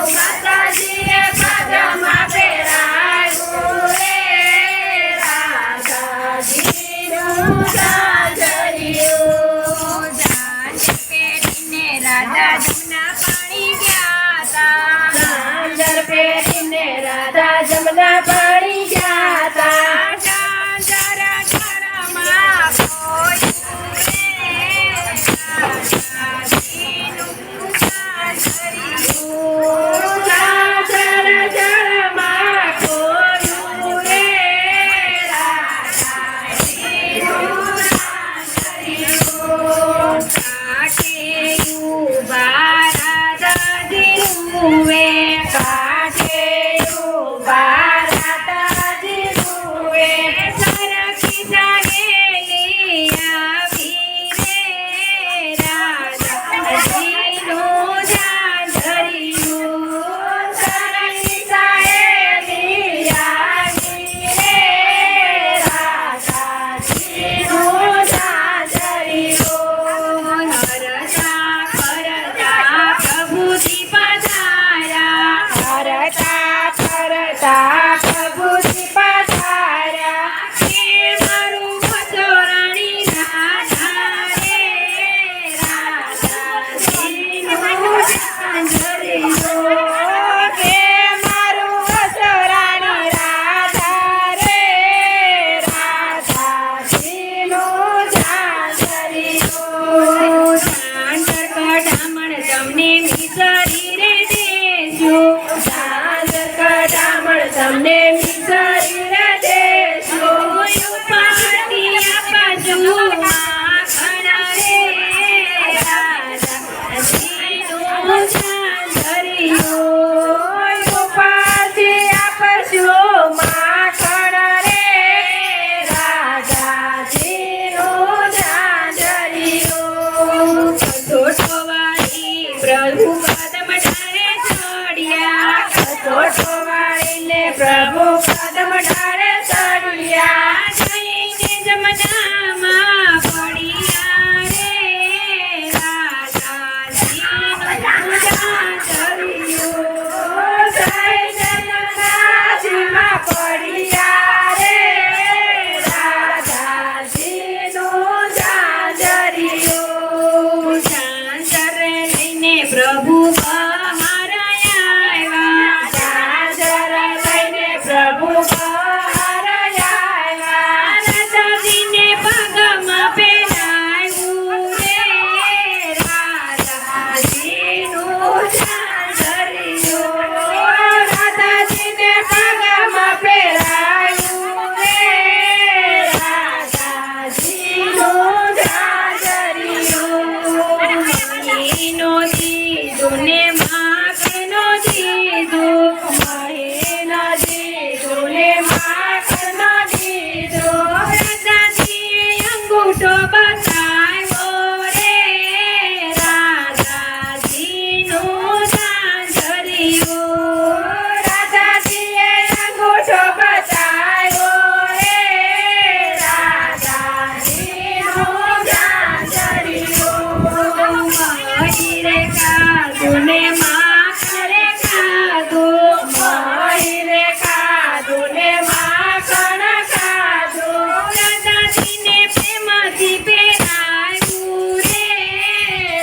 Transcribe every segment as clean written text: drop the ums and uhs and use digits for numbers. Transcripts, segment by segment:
માતાજીએ પગમાં પહેરાવ્યું રે રાધાજીનું ઝાંઝરિયું. ઝાંઝર પહેરીને રાધા જમના પાણી ગયા તા. ઝાંઝર પહેરીને રાધા જમના પાણી ગયા તા. ઝાંઝર જળમાં ખોયું રે રાધાજીનું ઝાંઝરિયું. ઝાંઝર જળમાં ખોયું રે રાધાજીનું ઝાંઝરિયું. કાંઠે ઊભા રાધાજી રૂવે. કાંઠે ઊભા રાધાજી રૂવે. સરખી સહેલી આવી રે રાધાજીનું ઝાંઝરિયું. સરખી સહેલી આવી રે રાધાજીનું ઝાંઝરિયું. હરતા ફરતા પ્રભુજી પધાર્યા. હરતા ફરતા પ્રભુજી પધાર્યા. હે મારું મધુરાણી રાધા રે રાધાજીનું ઝાંઝરિયું. હે મારું મધુરાણી રાધા રે રાધાજીનું ઝાંઝરિયું. ઝાંઝર કઢામણ તમને મિસરી રે દેશું. ઝાંઝર કઢામણ તમને મિસરી રે દેશું. ઉપાધિ આપજો માખણ રે રાધાજીનું ઝાંઝરિયું. ઉપાધિ આપજો માખણ રે રાધાજીનું ઝાંઝરિયું. કસોટવાળી પ્રભુ કદમ ઢાળે ચડ્યા. કસોટવાળીને પ્રભુ કદમ ઢાળે ચડ્યા. જઈને જમનામાં પડ્યા રે રાધાજીનું ઝાંઝરિયું. જઈને જમનાજીમાં પડ્યા રે રાધાજીનું ઝાંઝરિયું. ઝાંઝર લઈને પ્રભુ બહાર આવ્યા. ઝાંઝર લઈને પ્રભુ બહાર આવ્યા. રાધાજીને પગમાં પહેરાવ્યું રે રાધાજીનું ઝાંઝરિયું. રાધાજીને પગમાં પહેરાવ્યું રે રાધાજીનું ઝાંઝરિયું. મહીનો દીધો ને માખણનો દીધો. મહીનો દીધો ને માખણનો દીધો. રાધાજીએ અંગૂઠો બતાવ્યો રે રાધાજીનું ઝાંઝરિયું. રાધાજીએ અંગૂઠો બતાવ્યો રે રાધાજીનું ઝાંઝરિયું. મહીરે ખાધું ને માખણે ખાધું. મહીરે ખાધું ને માખણ ખાધું. રાધાજીને પ્રેમથી પહેરાવ્યું રે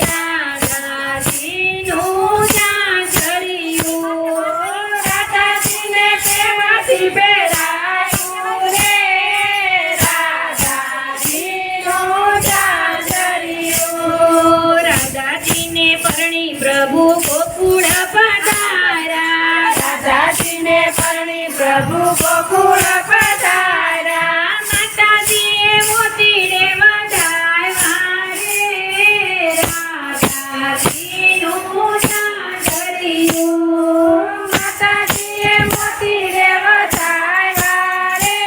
રાધાજીનું ઝાંઝરિયું. રાધાજીને પ્રેમથી પહેરાવ્યું રે રાધાજીનું ઝાંઝરિયું. રાધાજીને પરણી પ્રભુ ગોકુળ પધાર્યા. રાધાજીને પરણી પ્રભુ ગોકુળ પધાર્યા. માતાજીએ મોતીડે વધાવ્યા રે રાધાજીનું ઝાંઝરિયું. માતાજીએ મોતીડે વધાવ્યા રે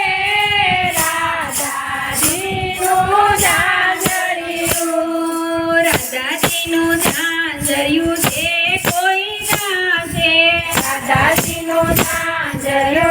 રાધાજીનું ઝાંઝરિયું. રાધાજીનું ઝાંઝરિયું જે કોઈ ગાશે. રાધાજીનું ઝાંઝરિયું